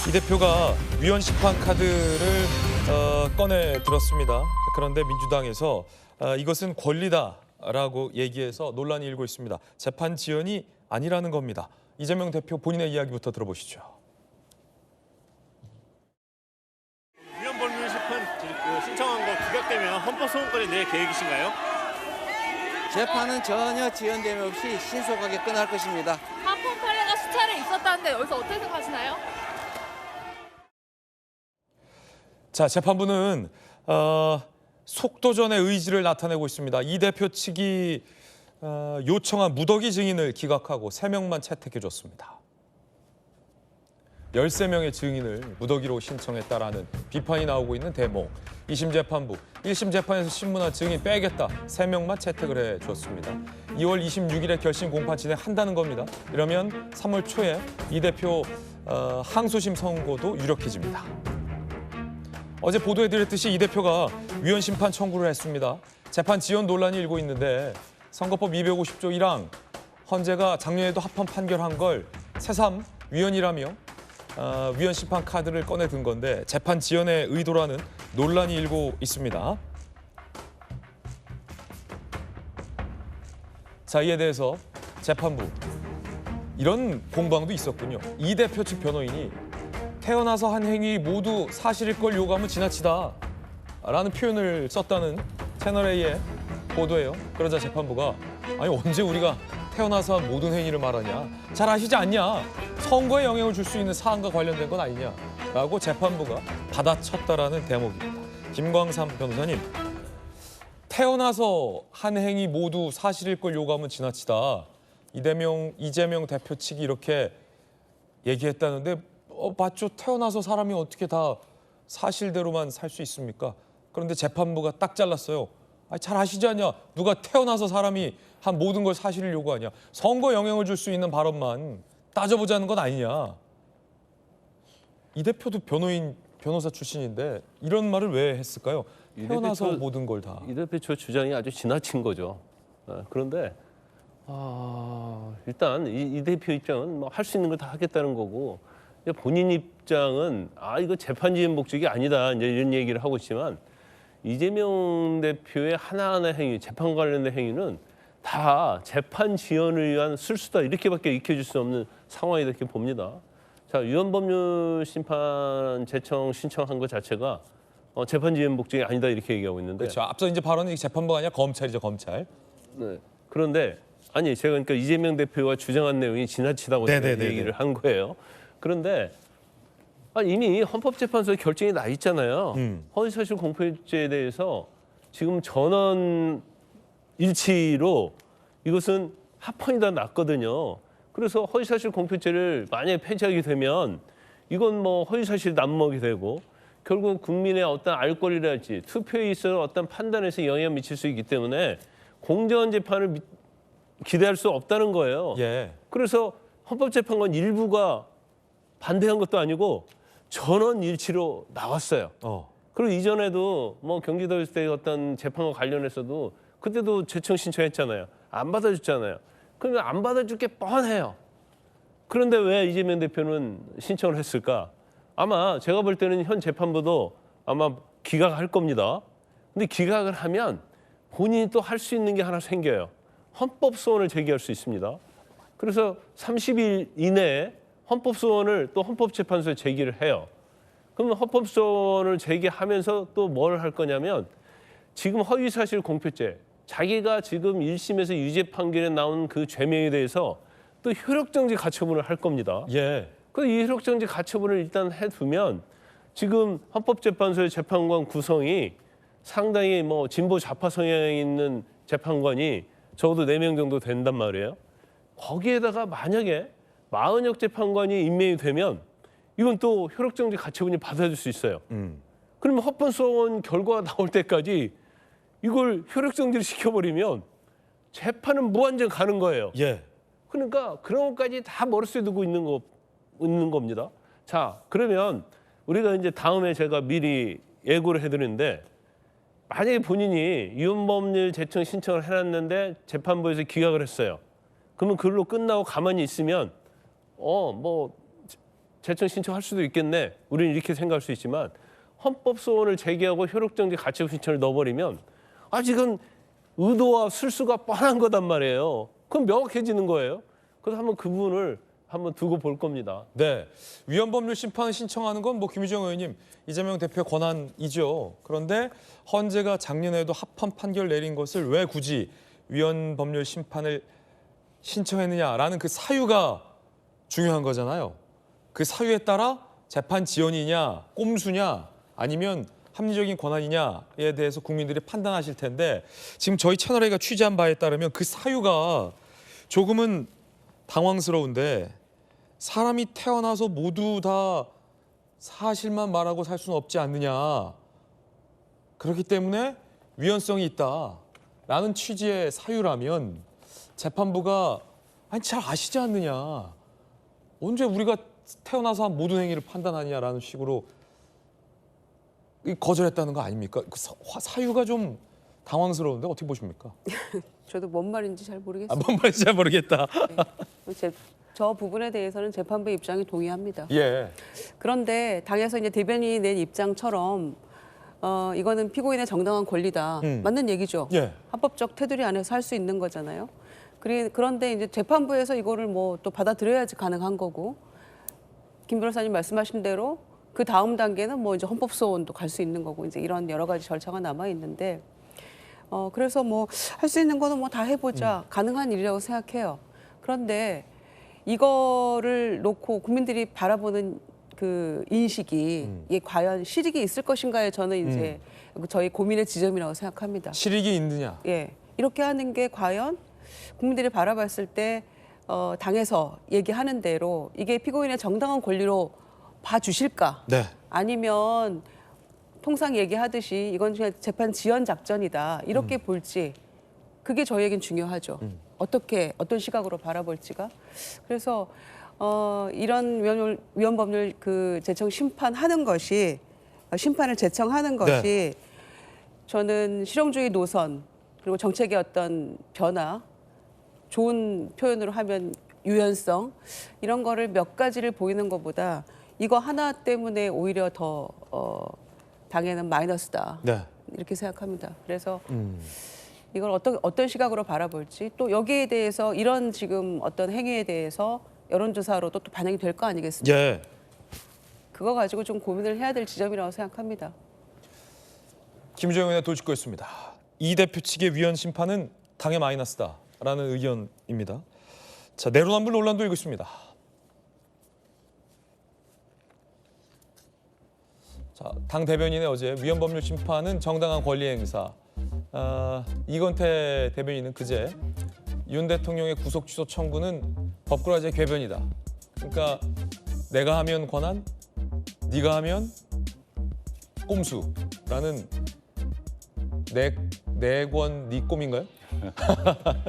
이 대표가 위헌 심판 카드를 꺼내 들었습니다. 그런데 민주당에서 이것은 권리다라고 얘기해서 논란이 일고 있습니다. 재판 지연이 아니라는 겁니다. 이재명 대표 본인의 이야기부터 들어보시죠. 위헌 법률 심판 신청한 거 기각되면 헌법소원권에 낼 계획이신가요? 재판은 전혀 지연됨 없이 신속하게 끝날 것입니다. 한폰 판례가 수차례 있었다는데 여기서 어떻게 생각하시나요? 자, 재판부는 속도전의 의지를 나타내고 있습니다. 이 대표 측이 요청한 무더기 증인을 기각하고 3명만 채택해줬습니다. 13명의 증인을 무더기로 신청했다라는 비판이 나오고 있는 대목. 2심 재판부, 1심 재판에서 신문한 증인 빼겠다. 3명만 채택을 해줬습니다. 2월 26일에 결심 공판 진행한다는 겁니다. 이러면 3월 초에 이 대표 항소심 선고도 유력해집니다. 어제 보도해드렸듯이 이 대표가 위헌 심판 청구를 했습니다. 재판 지연 논란이 일고 있는데 선거법 250조 1항 헌재가 작년에도 합헌 판결한 걸 새삼 위헌이라며 위헌 심판 카드를 꺼내 든 건데 재판 지연의 의도라는 논란이 일고 있습니다. 자, 이에 대해서 재판부 이런 공방도 있었군요. 이 대표 측 변호인이 태어나서 한 행위 모두 사실일 걸 요구하면 지나치다 라는 표현을 썼다는 채널A의 보도예요. 그러자 재판부가 아니 언제 우리가 태어나서 한 모든 행위를 말하냐. 잘 아시지 않냐. 선거에 영향을 줄 수 있는 사안과 관련된 건 아니냐라고 재판부가 받아쳤다라는 대목입니다. 김광삼 변호사님, 태어나서 한 행위 모두 사실일 걸 요구하면 지나치다. 이재명 대표 측이 이렇게 얘기했다는데 맞죠? 태어나서 사람이 어떻게 다 사실대로만 살 수 있습니까? 그런데 재판부가 딱 잘랐어요. 아니, 잘 아시지 않냐? 누가 태어나서 사람이 한 모든 걸 사실을 요구하냐? 선거에 영향을 줄 수 있는 발언만 따져보자는 건 아니냐? 이 대표도 변호사 출신인데 이런 말을 왜 했을까요? 태어나서 모든 걸 다. 이 대표 주장이 아주 지나친 거죠. 그런데 일단 이 대표 입장은 뭐 할 수 있는 걸 다 하겠다는 거고 본인 입장은 이거 재판 지연 목적이 아니다 이제 이런 얘기를 하고 있지만 이재명 대표의 하나하나 행위, 재판 관련된 행위는 다 재판 지연을 위한 술수다 이렇게밖에 익혀질 수 없는 상황이다 이렇게 봅니다. 자, 위헌 법률 심판 제청 신청한 것 자체가 재판 지연 목적이 아니다 이렇게 얘기하고 있는데. 그렇죠. 앞서 이제 발언이 재판부가 아니라 검찰이죠, 검찰. 네. 그런데 제가 그러니까 이재명 대표가 주장한 내용이 지나치다고 얘기를 한 거예요. 그런데 이미 헌법재판소에 결정이 나 있잖아요. 허위사실 공표죄에 대해서 지금 전원 일치로 이것은 합헌이다 났거든요. 그래서 허위사실 공표죄를 만약에 폐지하게 되면 이건 뭐 허위사실 남먹이 되고 결국 국민의 어떤 알 권리랄지 투표에 있어서 어떤 판단에서 영향을 미칠 수 있기 때문에 공정한 재판을 기대할 수 없다는 거예요. 예. 그래서 헌법재판관 일부가 반대한 것도 아니고 전원 일치로 나왔어요. 그리고 이전에도 뭐 경기도지사 어떤 재판과 관련해서도 그때도 재청 신청했잖아요. 안 받아줬잖아요. 그러면 안 받아줄 게 뻔해요. 그런데 왜 이재명 대표는 신청을 했을까? 아마 제가 볼 때는 현 재판부도 아마 기각할 겁니다. 근데 기각을 하면 본인이 또 할 수 있는 게 하나 생겨요. 헌법소원을 제기할 수 있습니다. 그래서 30일 이내에 헌법소원을 또 헌법재판소에 제기를 해요. 그러면 헌법소원을 제기하면서 또 뭘 할 거냐면 지금 허위사실 공표죄, 자기가 지금 1심에서 유죄 판결에 나온 그 죄명에 대해서 또 효력정지 가처분을 할 겁니다. 예. 그 이 효력정지 가처분을 일단 해두면 지금 헌법재판소의 재판관 구성이 상당히 뭐 진보 좌파 성향이 있는 재판관이 적어도 4명 정도 된단 말이에요. 거기에다가 만약에 마은혁 재판관이 임명이 되면 이건 또 효력정지 가처분이 받아줄 수 있어요. 그러면 헌법소원 결과가 나올 때까지 이걸 효력정지를 시켜버리면 재판은 무한정 가는 거예요. 예. 그러니까 그런 것까지 다 머릿속에 두고 있는 겁니다. 자, 그러면 우리가 이제 다음에 제가 미리 예고를 해드리는데 만약에 본인이 위헌법률 제청 신청을 해놨는데 재판부에서 기각을 했어요. 그러면 그걸로 끝나고 가만히 있으면 뭐 재청 신청할 수도 있겠네. 우리는 이렇게 생각할 수 있지만 헌법 소원을 제기하고 효력정지 가처분 신청을 넣어버리면 아직은 의도와 술수가 뻔한 거단 말이에요. 그럼 명확해지는 거예요. 그래서 한번 그 부분을 한번 두고 볼 겁니다. 네, 위헌법률 심판을 신청하는 건 뭐 김유정 의원님, 이재명 대표의 권한이죠. 그런데 헌재가 작년에도 합헌 판결 내린 것을 왜 굳이 위헌법률 심판을 신청했느냐라는 그 사유가 중요한 거잖아요. 그 사유에 따라 재판 지연이냐, 꼼수냐, 아니면 합리적인 권한이냐에 대해서 국민들이 판단하실 텐데 지금 저희 채널A가 취재한 바에 따르면 그 사유가 조금은 당황스러운데 사람이 태어나서 모두 다 사실만 말하고 살 수는 없지 않느냐. 그렇기 때문에 위헌성이 있다라는 취지의 사유라면 재판부가 아니 잘 아시지 않느냐. 언제 우리가 태어나서 한 모든 행위를 판단하냐라는 식으로 거절했다는 거 아닙니까? 그 사유가 좀 당황스러운데 어떻게 보십니까? 저도 뭔 말인지 잘 모르겠어요. 뭔 말인지 잘 모르겠다. 저 부분에 대해서는 재판부 입장이 동의합니다. 예. 그런데 당에서 이제 대변인이 낸 입장처럼 이거는 피고인의 정당한 권리다. 맞는 얘기죠. 예. 합법적 테두리 안에서 할 수 있는 거잖아요. 그런데 이제 재판부에서 이거를 뭐 또 받아들여야지 가능한 거고 김 변호사님 말씀하신 대로 그 다음 단계는 뭐 이제 헌법소원도 갈 수 있는 거고 이제 이런 여러 가지 절차가 남아 있는데 그래서 뭐 할 수 있는 거는 뭐 다 해보자 가능한 일이라고 생각해요. 그런데 이거를 놓고 국민들이 바라보는 그 인식이 이게 과연 실익이 있을 것인가에 저는 이제 저희 고민의 지점이라고 생각합니다. 실익이 있느냐? 예, 이렇게 하는 게 과연 국민들이 바라봤을 때 당에서 얘기하는 대로 이게 피고인의 정당한 권리로 봐주실까? 네. 아니면 통상 얘기하듯이 이건 그냥 재판 지연 작전이다 이렇게 볼지 그게 저희에겐 중요하죠. 어떤 시각으로 바라볼지가. 그래서 이런 위헌법률 그 재청 심판하는 것이 심판을 제청하는 것이 저는 실용주의 노선 그리고 정책의 어떤 변화, 좋은 표현으로 하면 유연성 이런 거를 몇 가지를 보이는 것보다 이거 하나 때문에 오히려 더 당에는 마이너스다. 네. 이렇게 생각합니다. 그래서 이걸 어떤 시각으로 바라볼지 또 여기에 대해서 이런 지금 어떤 행위에 대해서 여론조사로도 또 반영이 될 거 아니겠습니까? 예. 그거 가지고 좀 고민을 해야 될 지점이라고 생각합니다. 김주영 의원의 돌직구였습니다. 이 대표 측의 위헌 심판은 당의 마이너스다라는 의견입니다. 자, 내로남불 논란도 읽었습니다. 자, 당 대변인의 어제 위헌법률 심판은 정당한 권리 행사. 이건태 대변인은 그제 윤 대통령의 구속 취소 청구는 법꾸라지의 궤변이다. 그러니까 내가 하면 권한, 네가 하면 꼼수라는 내권 네 꼼인가요?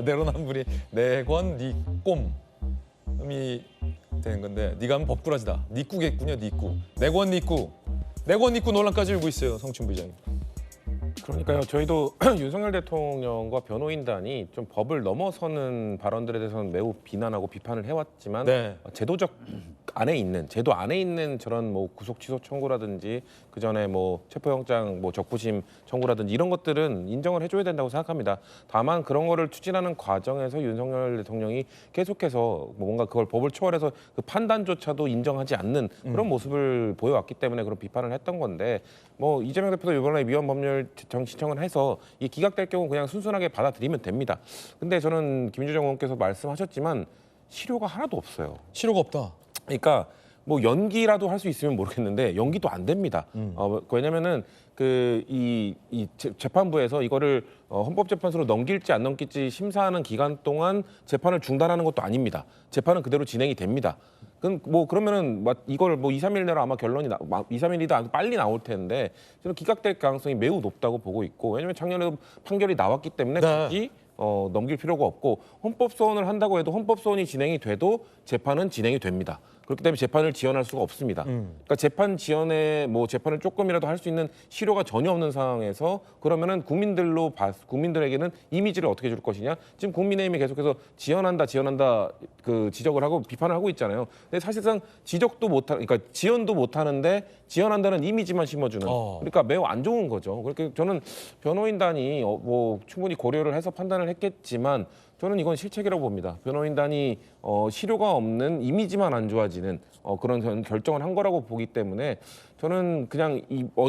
내로남불이 내권 네 꼼이 되는 건데 네가 하면 법꾸라지다. 네 꾸겠군요. 네 꾸. 내권 네 꾸. 내권 네 꾸 논란까지 일고 있어요. 성춘 부장님. 그러니까요. 저희도 윤석열 대통령과 변호인단이 좀 법을 넘어서는 발언들에 대해서는 매우 비난하고 비판을 해왔지만 네. 제도적 안에 있는 제도 안에 있는 저런 뭐 구속 취소 청구라든지 그 전에 뭐 체포영장 뭐 적부심 청구라든지 이런 것들은 인정을 해줘야 된다고 생각합니다. 다만 그런 거를 추진하는 과정에서 윤석열 대통령이 계속해서 뭔가 그걸 법을 초월해서 그 판단조차도 인정하지 않는 그런 모습을 보여왔기 때문에 그런 비판을 했던 건데 뭐 이재명 대표도 이번에 위헌법률 신청을 해서 이 기각될 경우 그냥 순순하게 받아들이면 됩니다. 근데 저는 김주정 의원께서 말씀하셨지만 실효가 하나도 없어요. 실효가 없다. 그러니까 뭐 연기라도 할 수 있으면 모르겠는데 연기도 안 됩니다. 왜냐면은 이 재판부에서 이거를 헌법재판소로 넘길지 안 넘길지 심사하는 기간 동안 재판을 중단하는 것도 아닙니다. 재판은 그대로 진행이 됩니다. 그러면은 이걸 뭐 2, 3일 내로 아마 결론이 2, 3일이다 빨리 나올 텐데 저는 기각될 가능성이 매우 높다고 보고 있고 왜냐면 작년에도 판결이 나왔기 때문에 굳이 넘길 필요가 없고 헌법소원을 한다고 해도 헌법소원이 진행이 돼도 재판은 진행이 됩니다. 그렇기 때문에 재판을 지연할 수가 없습니다. 그러니까 재판 지연에 뭐 재판을 조금이라도 할 수 있는 실효가 전혀 없는 상황에서 그러면은 국민들에게는 이미지를 어떻게 줄 것이냐. 지금 국민의힘이 계속해서 지연한다 그 지적을 하고 비판을 하고 있잖아요. 근데 사실상 그러니까 지연도 못 하는데 지연한다는 이미지만 심어주는. 그러니까 매우 안 좋은 거죠. 그렇게 저는 변호인단이 뭐 충분히 고려를 해서 판단을 했겠지만 저는 이건 실책이라고 봅니다. 변호인단이 실효가 없는 이미지만 안 좋아지는 그런 결정을 한 거라고 보기 때문에 저는 그냥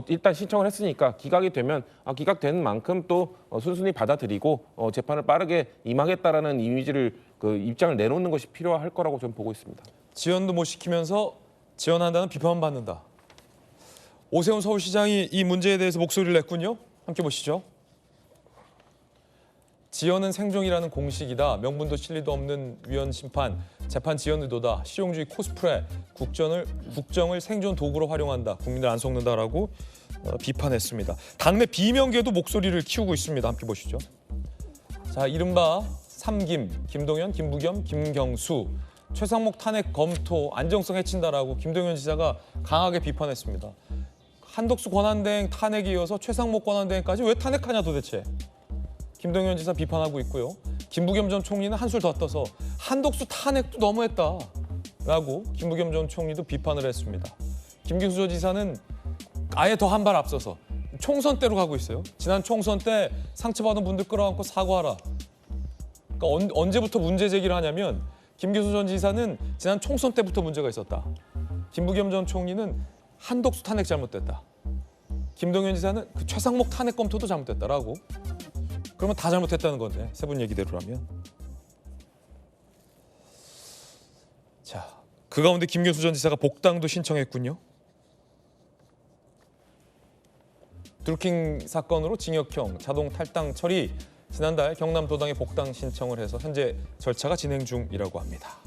일단 신청을 했으니까 기각이 되면 기각된 만큼 또 순순히 받아들이고 재판을 빠르게 임하겠다라는 이미지를 그 입장을 내놓는 것이 필요할 거라고 저는 보고 있습니다. 지연도 못 시키면서 지연한다는 비판만 받는다. 오세훈 서울시장이 이 문제에 대해서 목소리를 냈군요. 함께 보시죠. 지연은 생존이라는 공식이다. 명분도 실리도 없는 위헌 심판. 재판 지연 의도다. 실용주의 코스프레. 국정을 생존 도구로 활용한다. 국민들 안 속는다라고 비판했습니다. 당내 비명계도 목소리를 키우고 있습니다. 함께 보시죠. 자, 이른바 삼김, 김동연, 김부겸, 김경수. 최상목 탄핵 검토, 안정성 해친다라고 김동연 지사가 강하게 비판했습니다. 한덕수 권한대행 탄핵에 이어서 최상목 권한대행까지 왜 탄핵하냐 도대체. 김동연 지사 비판하고 있고요. 김부겸 전 총리는 한술 더 떠서 한덕수 탄핵도 너무했다라고 김부겸 전 총리도 비판을 했습니다. 김경수 지사는 아예 더 한 발 앞서서 총선 때로 가고 있어요. 지난 총선 때 상처받은 분들 끌어안고 사과하라. 그러니까 언제부터 문제 제기를 하냐면 김경수 전 지사는 지난 총선 때부터 문제가 있었다. 김부겸 전 총리는 한덕수 탄핵 잘못됐다. 김동연 지사는 그 최상목 탄핵 검토도 잘못됐다라고. 그러면 다 잘못했다는 건데 세 분 얘기대로라면. 자, 그 가운데 김경수 전 지사가 복당도 신청했군요. 드루킹 사건으로 징역형 자동 탈당 처리 지난달 경남도당에 복당 신청을 해서 현재 절차가 진행 중이라고 합니다.